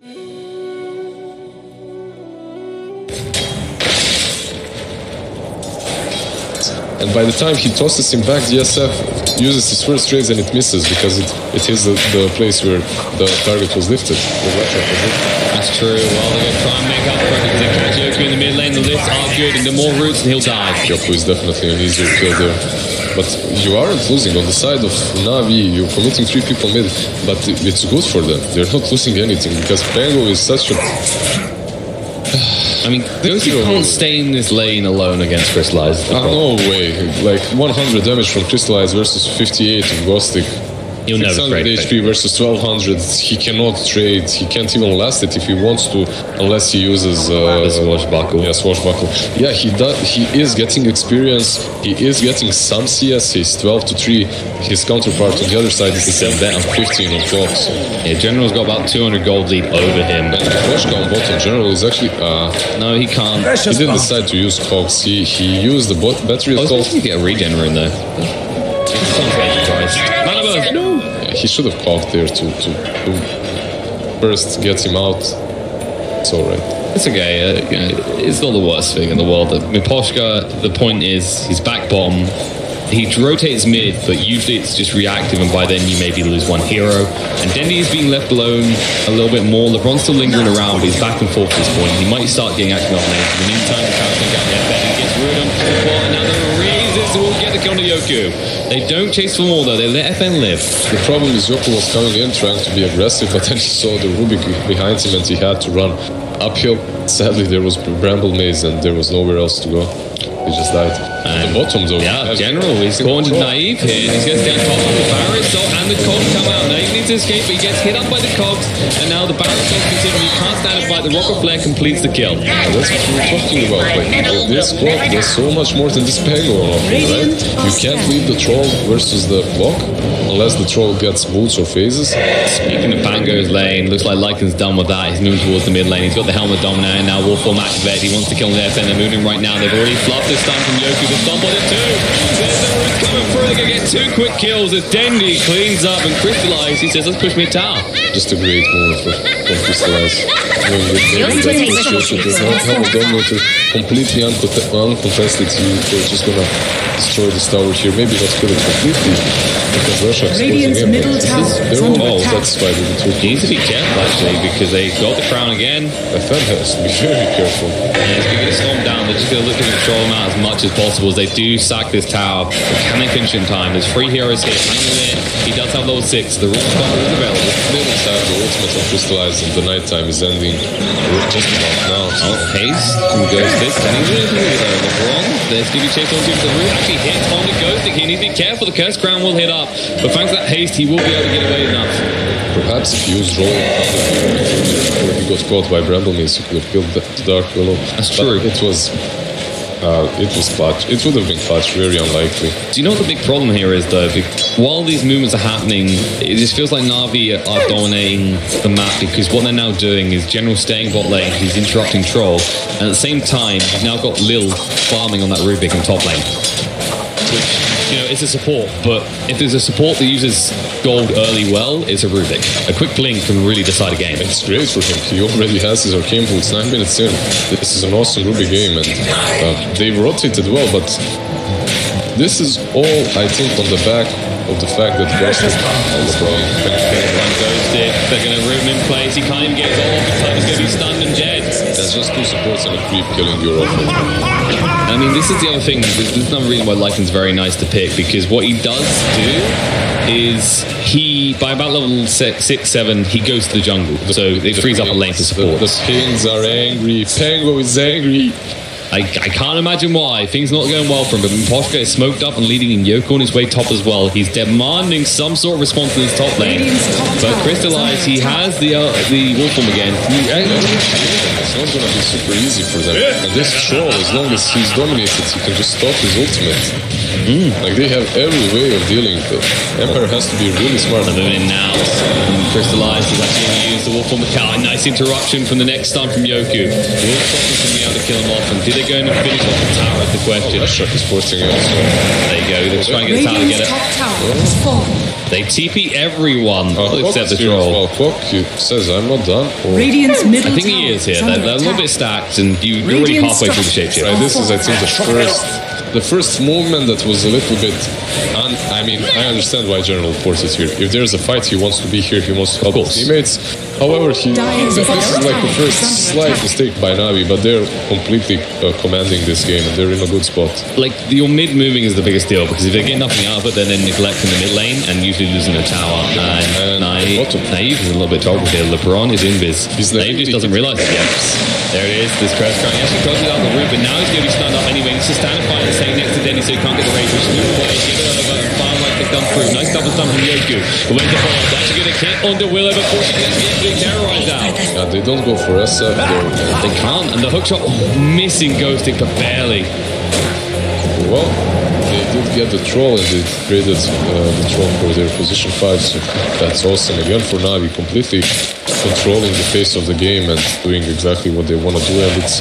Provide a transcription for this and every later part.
And by the time he tosses him back, DSF uses his first raise and it misses because it hits the place where the target was lifted. That's true. Well, they're going to try and make up for it because they catch Yoku in the mid lane. The lifts are good and the more roots and he'll die. Yoku is definitely an easier kill there. But you aren't losing. On the side of Navi, you're committing 3 people mid, but it's good for them. They're not losing anything because Pango is such a... I mean, Yoku can't stay in this lane alone against Crystallize. No way. Like 100 damage from Crystallize versus 58 of Ghostic. He'll never trade. 600 HP versus 1200. He cannot trade. He can't even last it if he wants to, unless he uses Swashbuckle. Yeah, Swashbuckle. Yeah, he does. He is getting experience. He is getting some CS. He's 12 to 3. His counterpart on the other side is 15 on clocks. Yeah, General's got about 200 gold lead over him. And Koshka on bottom. General is actually no, he can't. He didn't decide to use cogs. He used the battery assault. He get a regener in there. No. He should have cogged there to first get him out. It's alright. It's okay. It's not the worst thing in the world. Miposhka, the point is, he's back bottom. He rotates mid, but usually it's just reactive, and by then you maybe lose one hero. And Dendi is being left alone a little bit more. LeBron's still lingering around, but he's back and forth at this point. He might start getting action off lanes. In the meantime, the Carrot's going to get there. Benny gets rid of him. And now the raises will get the kill on Yoku. They don't chase for more though, they let FN live. The problem is Yoku was coming in trying to be aggressive, but then he saw the Rubik behind him and he had to run uphill. Sadly, there was Bramble Maze and there was nowhere else to go. He just died. At the bottom though. Yeah, General, he's cornered Naive here. He gets down top of the Barrett, and the cogs come out. Naive needs to escape, but he gets hit up by the cogs, and now the Barrett cogs continue. You can't stand and fight. The Rocket Flare completes the kill. Yeah, that's what we were talking about. Like, this clock does so much more than this Pango, right? You can't leave the troll versus the clock unless the troll gets boots or phases. Speaking of Pango's lane, looks like Lycan's done with that. He's moving towards the mid lane. He's got the Helmet Dominator now. Wolfform activated. He wants to kill the FN. They're moving right now. They've already fluffed this time from Yoku. The stomp on it too. There's the root coming through. They're going to get 2 quick kills as Dendi cleans up and Crystallize. He says, let's push mid tower. Just a great move from Crystallize. Helmet Dominator completely uncontested. They're just going to destroy this tower here. Maybe not kill it completely because Russia exposing him. They're all satisfied with the 2 kills. He needs to be careful actually because they got the crown again. FN has to be very careful. And it's going to get stomped down. They're just going to look to control him out as much as possible as they do sack this tower. But can they finish in time? There's 3 heroes here. Hanging in. He does have level 6. The root spot is available. Really sad. The ultimate on Crystallize in the nighttime is ending just about now. So. Oh, Haste goes this. Can he really do it? LeBron, there's going to be chased onto the root. Actually hits on the Ghostic. He needs to be careful. The Curse Crown will hit up. But thanks to that haste, he will be able to get away enough. Perhaps if he used roll before he got caught by Bramble Maze, he could have killed the Dark Willow. That's true. But it was clutch. It would have been clutch, very unlikely. Do you know what the big problem here is though? While these movements are happening, it just feels like Navi are dominating the map because what they're now doing is General staying bot lane, he's interrupting Troll, and at the same time, you've now got Lil farming on that Rubik in top lane. Which, you know, it's a support, but if there's a support that uses gold early well, it's a Rubik. A quick blink can really decide a game. It's great for him. He already has his arcane pool. It's 9 minutes in. This is an awesome Rubik game, and they've rotated well, but this is all, I think, on the back of the fact that Russia is they're going to root him in place. He can't even get his ult. The time is going to be stunned and dead. That's just 2 supports and a creep killing your offering. I mean, this is the other thing. This is another reason why Lycan's very nice to pick, because what he does do is he, by about level 6, 7, he goes to the jungle. So it frees up a lane to support. The pings are angry. Pango is angry. I can't imagine why. Things not going well for him, but Miposhka is smoked up and leading in Yoku on his way top as well. He's demanding some sort of response in his top lane. But Crystallize, he has the Wolfform again. It's not going to be super easy for them. And this Troll, as long as he's dominated, he can just stop his ultimate. Like, they have every way of dealing with it. Empire has to be really smart. They're moving in now. Crystallize is actually going to use the wolf on the cow. Nice interruption from the next stun from Yoku. Will Scotland be able to kill him off? And did they go in and finish off the tower is the question. That shot is forcing it also. There you go. They're trying to get the tower to get it. They TP everyone except the troll. Well, Clock says, I'm not done. Radiant's middle I think he is here. They're a little bit stacked, and you're already halfway through the shapeshift. Right, this is, I think, the first movement that was a little bit. I mean, I understand why General Port is here. If there's a fight, he wants to be here. He wants to help his teammates. However, this is like the first slight mistake by Navi, but they're completely commanding this game, and they're in a good spot. Like, your mid moving is the biggest deal, because if they get nothing out of it, then they're neglecting the mid lane and usually losing the tower. And Naive is a little bit trouble here. LeBron is invis. Naive just doesn't realize it yet. There it is, this crash crying. He actually crosses out the route, but now he's going to be stunned up anyway. He's just standing by and staying next to Denny so he can't get the rage, which is good play. Give it over, far right to come through. Nice double stun from Yoku. But where's the follow? That's going to hit under Willow before she gets getting terrorized out. Yeah, they don't go for SF. They can't, and the hook shot missing Ghosting, but barely. Well, they did get the troll, and they traded the troll for their position 5, so that's awesome. Again for Navi, completely controlling the pace of the game and doing exactly what they want to do, and it's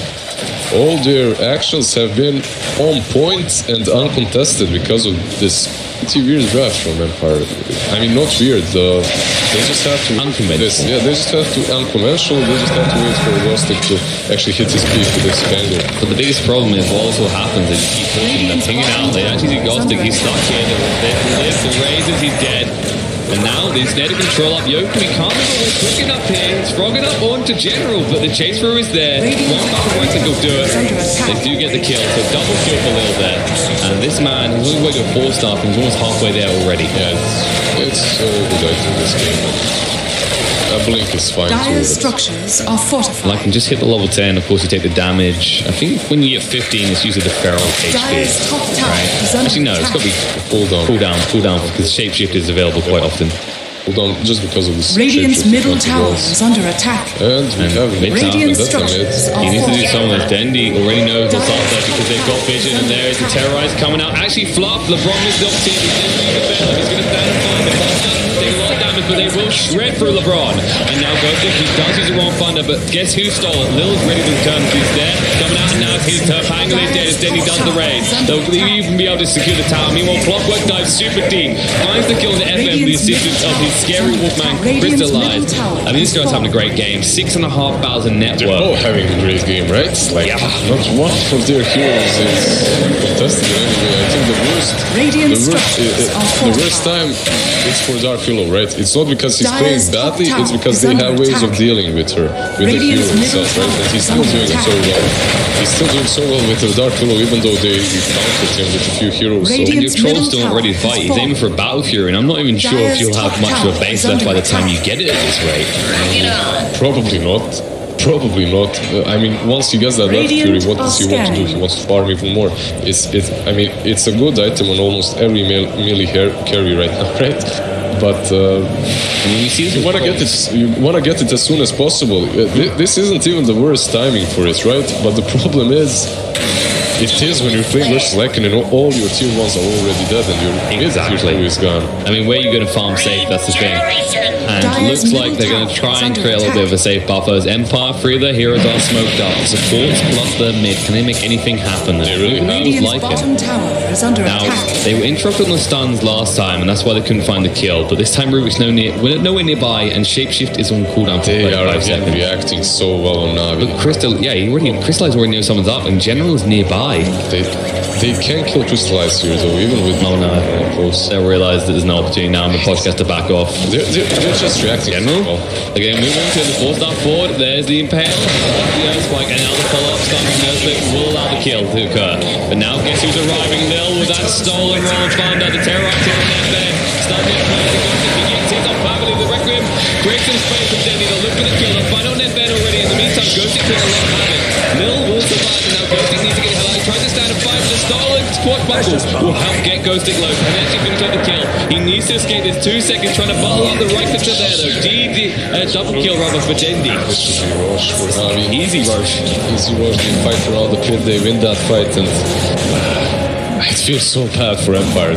all their actions have been on point and uncontested because of this pretty weird draft from Empire. I mean, not weird, they just have to... Unconventional. Yeah, they just have to... Unconventional, they just have to wait for Ghostic to actually hit his peak with this banger. But the biggest problem is what also happens is you keep pushing them, pinging out, they actually see Ghostic, he's stuck here, the raises, he's dead. And now there's there to control up Yoku. He can't move quick enough here. He's frogging up onto General, but the chase through is there. One right to go do it. They do get the kill, so double kill for Lil there. And this man, he's only way to 4-star, he's almost halfway there already. Yeah, it's so good I think this game. A blink is fine too. Structures are fortified. Like, and just hit the level 10, of course you take the damage. I think when you get 15, it's usually the feral HP. Right? Actually, no, it's got to be cooldown, because shapeshift is available quite often. Cooldown just because of this. Radiant's middle tower is under attack. And we have Radiant structures are he needs to do something with fortified. Dendi. Already knows what's up there because they've got vision, and there is the terrorize coming out. Actually, Fluff, LeBron missed the opportunity. He's going to stand and find the take a lot of damage, but they will shred through LeBron. And now Ghostic, he does use the wrong thunder, but guess who stole it? Lil's ready to return. He's there, coming out, and now it's his turn. Pangle is dead as Denny does the raid. They'll even be able to secure the tower. Meanwhile, Clockwork dives super deep, finds the kill in the FM with the assistance of his scary Wolfman crystallized. I mean, this guy's having a great game. 6,500 net They're all worth. having a great game, right? Like, not one of their heroes is contested anyway. I think the worst time it's for Dark Willow, right? It's not because he's playing badly, it's because they have ways of dealing with her, with the hero itself, right? And he's still doing it so well. He's still doing so well with the Dark Willow, even though they countered him with a few heroes. So Your Troll's still not ready to fight. He's aiming for a Battle Fury, and I'm not even sure if you'll have much of a base left by the time you get it at this rate. Probably not. Probably not. I mean, once he gets that Battle Fury, what does he want to do? He wants to farm even more. I mean, it's a good item on almost every melee carry right now, right? But you want to get it as soon as possible. This isn't even the worst timing for it, right? But the problem is, it is when you're playing versus Lycan and all your tier 1s are already dead and your mid tier 2 is gone. I mean, where are you going to farm safe? That's the thing. And it looks like they're going to try and create a little bit of a safe buffer. As Empire, 3 of their heroes are smoked up. Supports plus the mid. Can they make anything happen? They really Radiant's bottom tower is under attack. Now, they were interrupted on the stuns last time, and that's why they couldn't find the kill. But this time, Rubik's nowhere nearby, and Shapeshift is on cooldown for They are 5 seconds. reacting so well on Navi. But Crystallize already knows someone's up, and General is nearby. They can't kill Crystallize here, though, even with... Oh, no. Close. They'll realize that there's no opportunity now, and the podcast to back off. They're just reacting. General? Well. Again, moving to the 4-star forward. There's the Impale. The Earthspike, and now the follow-up stun from Earthspike will allow the kill to occur. But now, guess who's arriving? Lil with that stolen roll thunder. The terrorize hit on that bed. Stun hit first. He gets hit on family. The Requiem creates some space from Denny. They'll look for the kill. They'll find on that bed already. In the meantime, Ghostic could have let him. Lil will survive, and now Ghostic needs to get hell out. He tries to stand and fight, but the stolen squad bubble will help get Ghostic low. And actually finish up the kill. He needs to escape. There's 2 seconds trying to bubble up the right picture there, though. Double kill rather for Dendi. This should be Roche for Navi. Easy Roche. Easy Roche. They fight around the pit. They win that fight, and it feels so bad for Empire.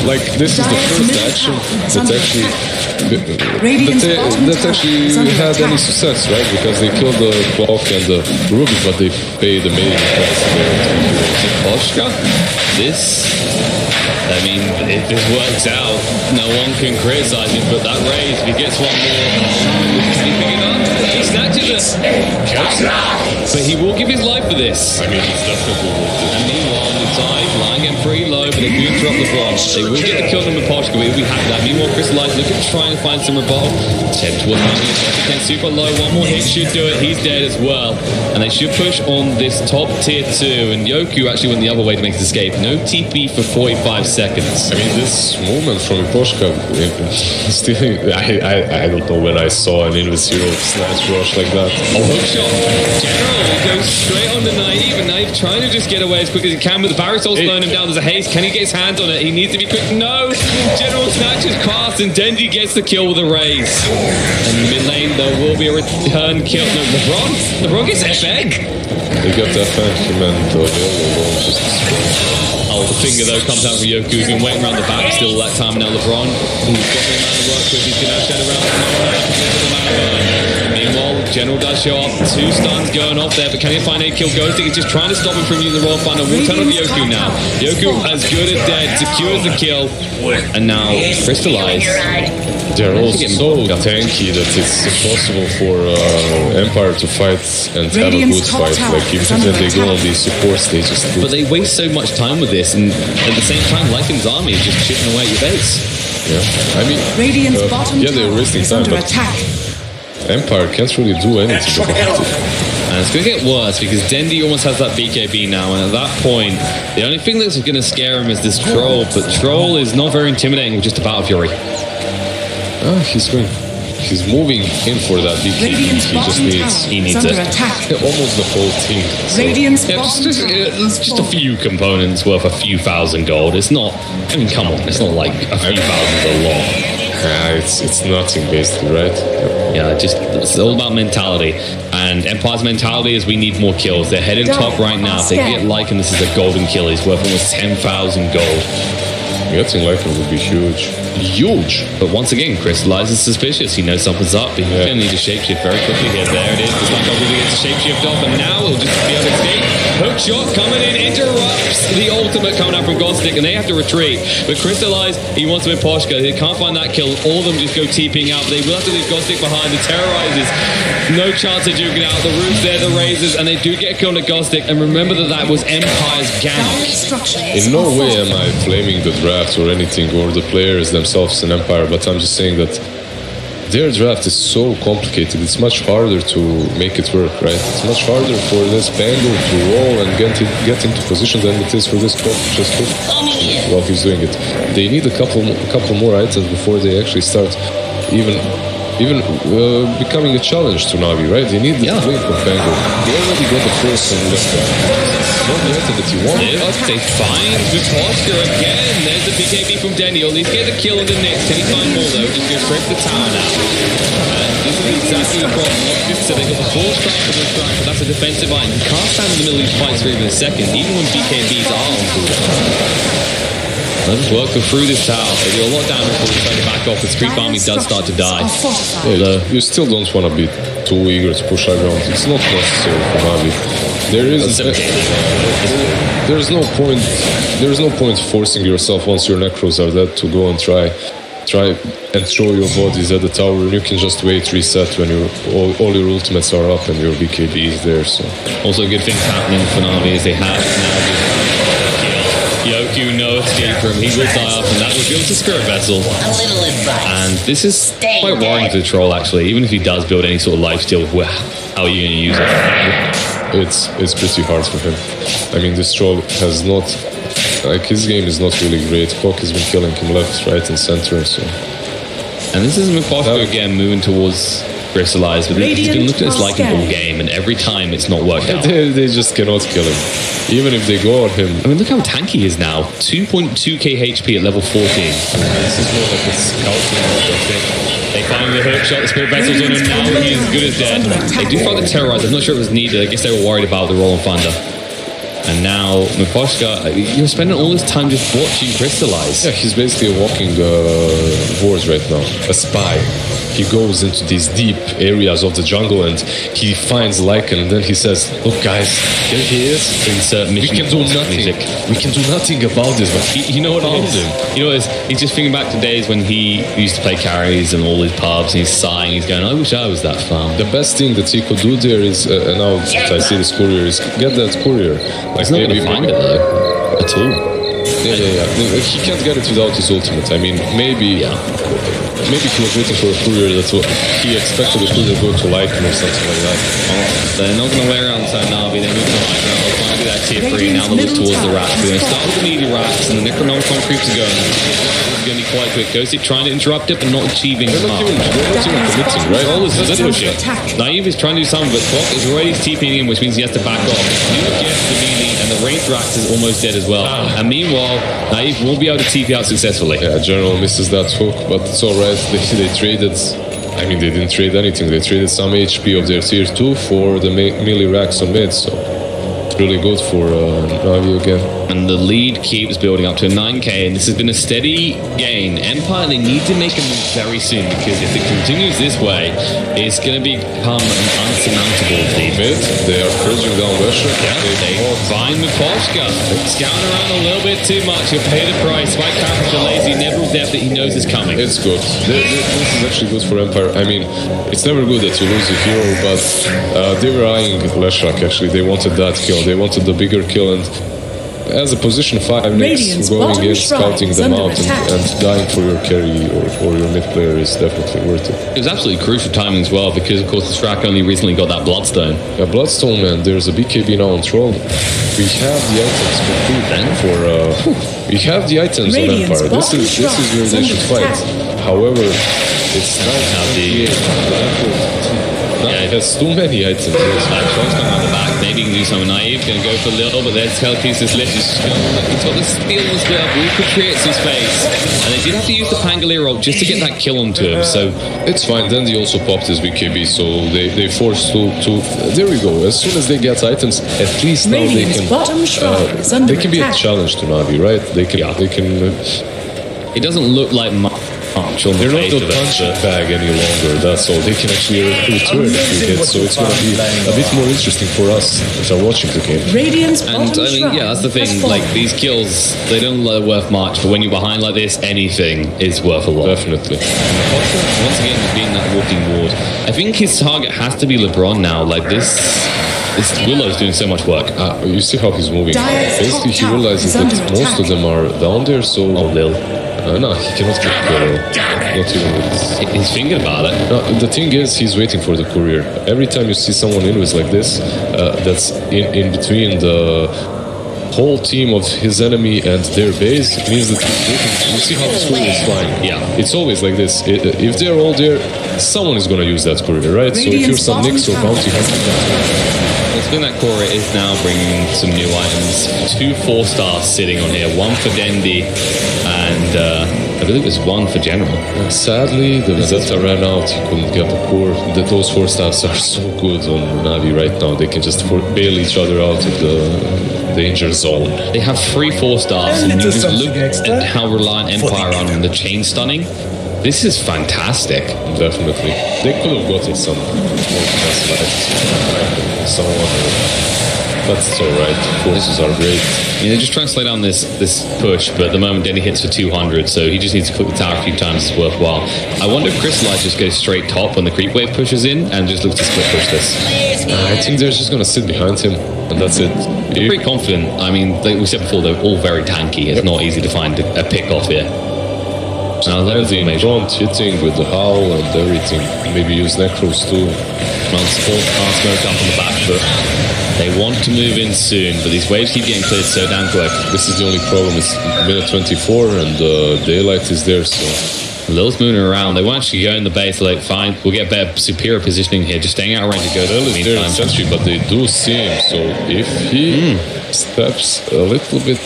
Like, this is the first action that actually had any success, right? Because they killed the clock and the ruby, but they paid the main price there. Poshka, this, I mean, if this works out, no one can criticize him, but that raise, if he gets one more, he pick it up? He snatches it. But he will give his life for this. I mean, it's definitely worth it. And meanwhile, on the side, lying in pretty low, but they do interrupt the bronze. They will get the kill on the Poshka, but we have that. Meanwhile, Crystallized looking to try and find some rebuttal. Attempt towards Navi, super low. One more hit should do it. He's dead as well. And they should push on this top tier 2. And Yoku actually went the other way to make his escape. No TP for 45 seconds. I mean, this movement from Poshka, still, I don't know when I saw an Invis hero snatch rush like that. Oh, hook shot. General goes straight on the Naive, and Naive trying to just get away as quick as he can, but the Barry Soul's slowing him down. There's a haste. Can he get his hands on it? He needs to be quick. No! General snatches past, and Dendy gets the kill with a raise. And mid lane, there will be a return kill. No, LeBron gets FN. They got that fan him and just... Oh, the finger though comes out from Yoku. He's been waiting around the back still that time. Now LeBron, who's got the amount of work with, he's going to shed around the Meanwhile, General does show up. 2 stuns going off there, but can he find a kill? Ghosting is just trying to stop him from using the Royal Thunder. We'll turn on Yoku now. Yoku, as good as dead, secures the kill. And now, Crystallized. They're all so tanky that it's impossible for Empire to fight and have a good fight. Like, even when they go on these support stages. But they waste so much time with this, and at the same time, Lycan's army is just chipping away at your base. Yeah, I mean, they're wasting time, but Empire can't really do anything about it. And it's going to get worse because Dendy almost has that BKB now, and at that point, the only thing that's going to scare him is this Troll, but Troll is not very intimidating with just a Battle Fury. He's moving in for that BKB. He needs it. Almost the whole team. So. Just a few components worth a few thousand gold. It's not, I mean, come on, it's not like a few thousand a lot. It's nothing basically, right? Yeah, it's all about mentality. And Empire's mentality is we need more kills. They're heading top right now. If they get Lycan, this is a golden kill. He's worth almost 10,000 gold. Getting Lycan would be huge. Huge! But once again, Crystallized is suspicious. He knows something's up. He's going to need to shapeshift very quickly here. There it is. It's not going to get to shapeshift off, and now he'll just be able to escape. Hook shot coming in, interrupts the ultimate coming out from Godstick, and they have to retreat. But Crystallized, he wants to win Poshka. He can't find that kill. All of them just go TPing out. They will have to leave Godstick behind. The Terrorizers, no chance of duking out. The roof's there, the Razors, and they do get killed at Godstick. And remember that was Empire's gank. In no way am I blaming the draft or anything, or the players themselves in Empire, but I'm just saying that their draft is so complicated. It's much harder to make it work, right? It's much harder for this Bangle to roll and get into position than it is for this cop just to, while he's doing it. They need a couple more items before they actually start even becoming a challenge to Navi, right? They need the blink of Bangle. They already got the first one left. Not the item that you want. They find the Poshka again. There's the BKB from Denny. He'll need to get the kill on the Knicks. Can he find more though? Just go straight for the tower now. And this is exactly the problem. So they got the full strike for the strike, but that's a defensive item. You can't stand in the middle of these fights for even a second, even when BKBs are on cooldown. Let's work through this tower. They do a lot of damage before we try to back off. The creep army does start to die. Yeah, you still don't want to be too eager to push around. It's not necessary for Navi. There's no point forcing yourself once your necros are dead to go and try and throw your bodies at the tower, and you can just wait, reset when all your ultimates are up and your BKB is there. So also good things happening for Navi is they have now Yoku, no escape from him. He will die off, and that will build a Spirit Vessel. A little advice. And this is quite worrying to the Troll, actually. Even if he does build any sort of lifesteal, how are you going to use it? It's pretty hard for him. I mean, this Troll has not... Like, his game is not really great. Hawk has been killing him left, right, and center, so... And this is Mposhka again moving towards Crystallized, but he's been looking at this Lycan all game, and every time it's not worked out. They just cannot kill him. Even if they go on him. I mean, look how tanky he is now. 2.2k HP at level 14. This is more like a scouting. They find the hook shot, the Spirit Vessel's on him now, he's as good as dead. They do find the Terrorizer. I'm not sure it was needed. I guess they were worried about the Roll and Thunder. And now Miposhka, you're spending all this time just watching crystallize. Yeah, he's basically a walking ward right now, a spy. He goes into these deep areas of the jungle and he finds Lycan, and then he says, "Look, guys, here he is. We can do nothing. We can do nothing about this." But You know what it is? You know what it is? He's just thinking back to days when he used to play carries and all his pubs, and he's sighing. He's going, "I wish I was that farm." the best thing that he could do there is, and now I see this courier, is get that courier. He's not going to find it though, at all. Yeah. He can't get it without his ultimate. I mean, maybe he was waiting for a courier. That's what he expected. The courier to go to Lycan or something like that. They're not going to wear around San Navi. They're moving right now. They're trying to do that tier 3. Now they look towards the racks. They're going to start with the meaty racks, and the Necronomicon creeps are going. It's going to be quite quick. Ghosty trying to interrupt it, but not achieving They're not even committing, right? All this is pushing. Naive is trying to do something, but Clock is already TPing in, which means he has to back off. Nuke gets the melee, and the ranged racks is almost dead as well. And meanwhile, Naive won't be able to TP out successfully. Yeah, General misses that hook, but it's alright. They traded. I mean, they didn't trade anything. They traded some HP of their tier 2 for the melee racks on mid, so it's really good for Navi again. And the lead keeps building up to 9k, and this has been a steady gain. Empire, they need to make a move very soon, because if it continues this way, it's going to become an unsurmountable lead. They are purging down Russia. Yeah, they find Miposhka. Scouting around a little bit too much. He'll pay the price. Spike Capital lazy, never depth that he knows is coming. It's good. This is actually good for Empire. I mean, it's never good that you lose a hero, but they were eyeing Leshrac actually. They wanted that kill. They wanted the bigger kill, and as a position 5 mix, going in, scouting them out and dying for your carry or your mid player is definitely worth it. It was absolutely crucial timing as well, because of course the Strak only recently got that Bloodstone. Yeah, Bloodstone, man, there's a BKB now on Troll. We have the items we have the items on Empire. This is where they should fight. However, it's not how it has too many items. Shot's coming on the back. Maybe he can do something naive. Going to go for little, but there's Telekinesis Lift. He's got the steel and split up. We could create some space. And they did have to use the Pangolier ult just to get that kill onto him. So it's fine. Then they also popped his BKB, so they forced to. There we go. As soon as they get items, at least now they can be a challenge to Navi, right? They can. It doesn't look like much. They're not the punching bag any longer, that's all. They can actually return a few hits, so it's going to be a bit more interesting for us that are watching the game. And I mean, yeah, that's the thing. Like, these kills, they don't look worth much, but when you're behind like this, anything is worth a lot. Definitely. Once again, being that walking ward, I think his target has to be LeBron now. Like, this Willow's doing so much work. You see how he's moving. Basically, he realizes that most of them are down there, so... Oh, Lil. No, he cannot get not even with He's thinking about it. No, the thing is, he's waiting for the courier. Every time you see someone in with like this, that's in between the whole team of his enemy and their base, it means that he's waiting. You see how this courier is flying? Yeah. It's always like this. If they're all there, someone is going to use that courier, right? So if you're some Nyx or Bounty Hunter... I think that Cora is now bringing some new items. 2 4-stars sitting on here. 1 for Dendi and I believe it's 1 for General. Sadly, the Vendetta ran out. He couldn't get the core. Those 4-stars are so good on Navi right now. They can just bail each other out of the danger zone. They have 3 4-stars, and you just look at how reliant Empire are on the chain stunning. This is fantastic. Definitely. They could have gotten some someone, but it's alright. Forces are great. I mean, they're just trying to slow down this push, but at the moment Denny hits for 200, so he just needs to click the tower a few times. It's worthwhile. I wonder if Crystallize just goes straight top when the creep wave pushes in and just looks to split push this. I think they're just going to sit behind him, and that's it. They're pretty confident. I mean, like we said before, they're all very tanky. It's not easy to find a pick off here. Now there's the front hitting with the howl and everything. Maybe use Necros too. Well, support can't smoke up on the back foot. They want to move in soon, but these waves keep getting cleared so damn quick. This is the only problem. It's minute 24 and daylight is there, so... Lil's moving around. They won't actually go in the base. Like, fine, we'll get better, superior positioning here. Just staying out of range to go to the meantime. Sentry, but they do see him, so if he steps a little bit...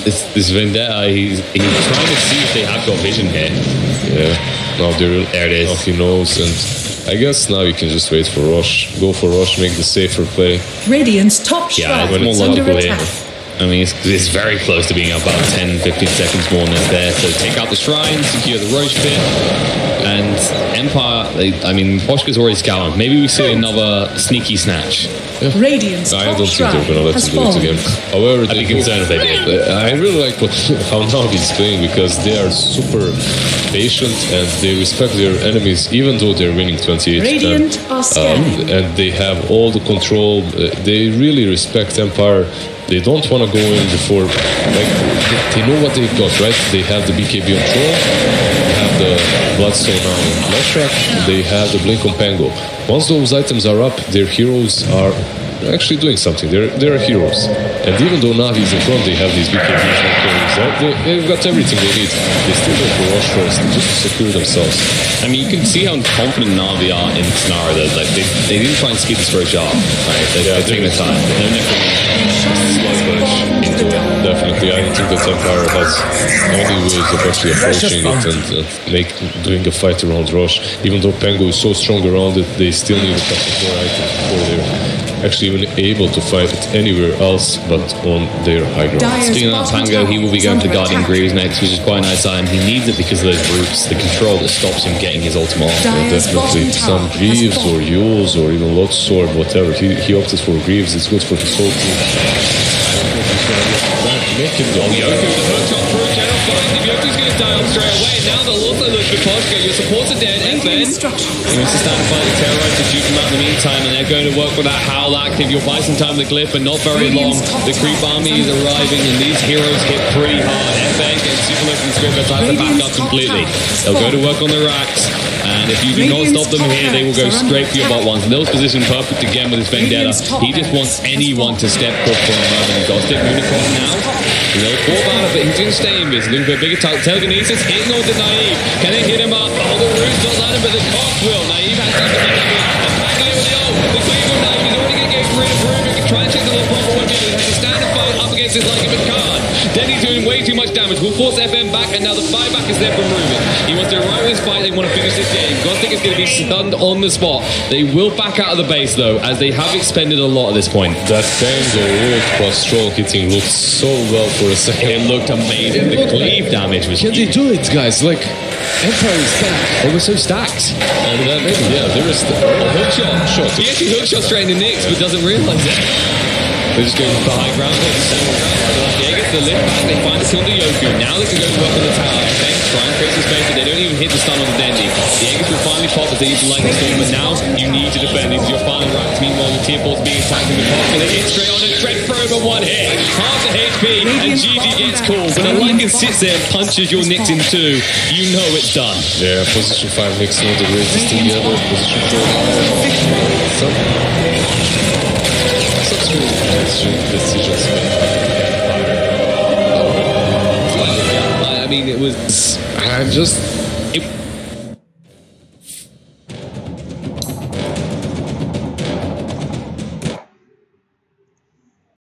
This Vendetta, he's trying to see if they have got vision here. Yeah. Now there it is. Now he knows, and I guess now you can just wait for Rosh, go for Rosh, make the safer play. Radiant's top Yeah, shrine it's is more under logical here. attack. I mean, it's very close to being about 10-15 seconds more than there. So take out the shrine, secure the Roche pit, and Empire. I mean, Poshka's already scouting. Maybe we see another sneaky snatch. Radiant's I top don't think they're shrine going to let has him do it fallen. again. However, I'd be concerned if they did. I really like how Navi is playing because they are super patient and they respect their enemies even though they're winning 28. Radiant are scanning. And they have all the control. They really respect Empire. They don't want to go in before, like, they know what they've got, right? They have the BKB on Troll, they have the Bloodstone on Leshrac, they have the Blink on Pango. Once those items are up, their heroes are actually doing something. They're heroes. And even though Navi is in front, they have these BKBs and carries. They've got everything they need. They still go for Rush first, just to secure themselves. I mean, you can see how confident Navi are in the scenario. That, like, they didn't try and speed this Roche up. Right? They're taking their time. They're slow push into it. Definitely, I don't think that Empire has any ways of actually approaching it and doing a fight around Roche. Even though Pango is so strong around it, they still need a couple more items before they're actually even able to fight it anywhere else but on their high ground. Speaking of Pango, he will be going for Guardian Greaves next, which is quite a nice item. He needs it because of those roots, the control that stops him getting his ultimate off. Definitely. Some Greaves or Yules or even Lotus Sword, whatever. He opted for Greaves. It's good for his soul team. Make him go. Yoku, the hook shot through, General finds him. Yoku's going to die off straight away. Now they'll also look for Poshka. Your supports are dead, and then he wants to stand and fight the Terrorite to juke him out in the meantime, and they're going to work with that Howl active. You'll buy some time with the Glyph, but not very long. The creep army is arriving, and these heroes hit pretty hard. FN gets super low from the script, but tries to back up completely. They'll go to work on the racks, and if you do not stop them here, they will go straight for your bot ones. Lil's position perfect again with his Vendetta. He just wants anyone to step up for a moment. Gostic moving across now. Lil fall out of it. He's going to stay in this. Looking for a bigger target. Telekinesis hitting on the Naive. Can they hit him up? Oh, the root's not landing, but the cock will. Naive has to make it. And back away with the ult. The Queen of Naive is already going to get rid of Room. He can try and check the little proper one. He has to stand and fight up against his like him and card. Then he's doing way too much damage. We'll force FN back, and now the buyback is there from Ruben. He wants to arrive in this fight. They want to finish this game. Gostic is going to be stunned on the spot. They will back out of the base, though, as they have expended a lot at this point. That Tango ult plus Troll hitting looked so well for a second. It looked amazing. The cleave damage was Can they do it, guys? Like, Empire is back. They were so stacked. And then, yeah, there is the hook shot. He actually hook shot straight in the Knicks, but doesn't realise it. They're just going for the high ground. They get the lift back. They find the kill to Yoku. Now they can go to work on the tower. Thanks, try and create some space, but they don't even hit the stun on the Dendi. The Aegis will finally pop as they use the lightning storm, but now you need to defend. These are your final racks. Meanwhile, the tier 4's being attacked in the box, and they hit straight on it. Dread probe on one hit. Half the HP, and GG gets called. When a Lycan sits there and punches your Nyx in two, you know it's done. Yeah, position 5 Nyx not the greatest thing ever. Position 4. Such decisions. I mean, it was.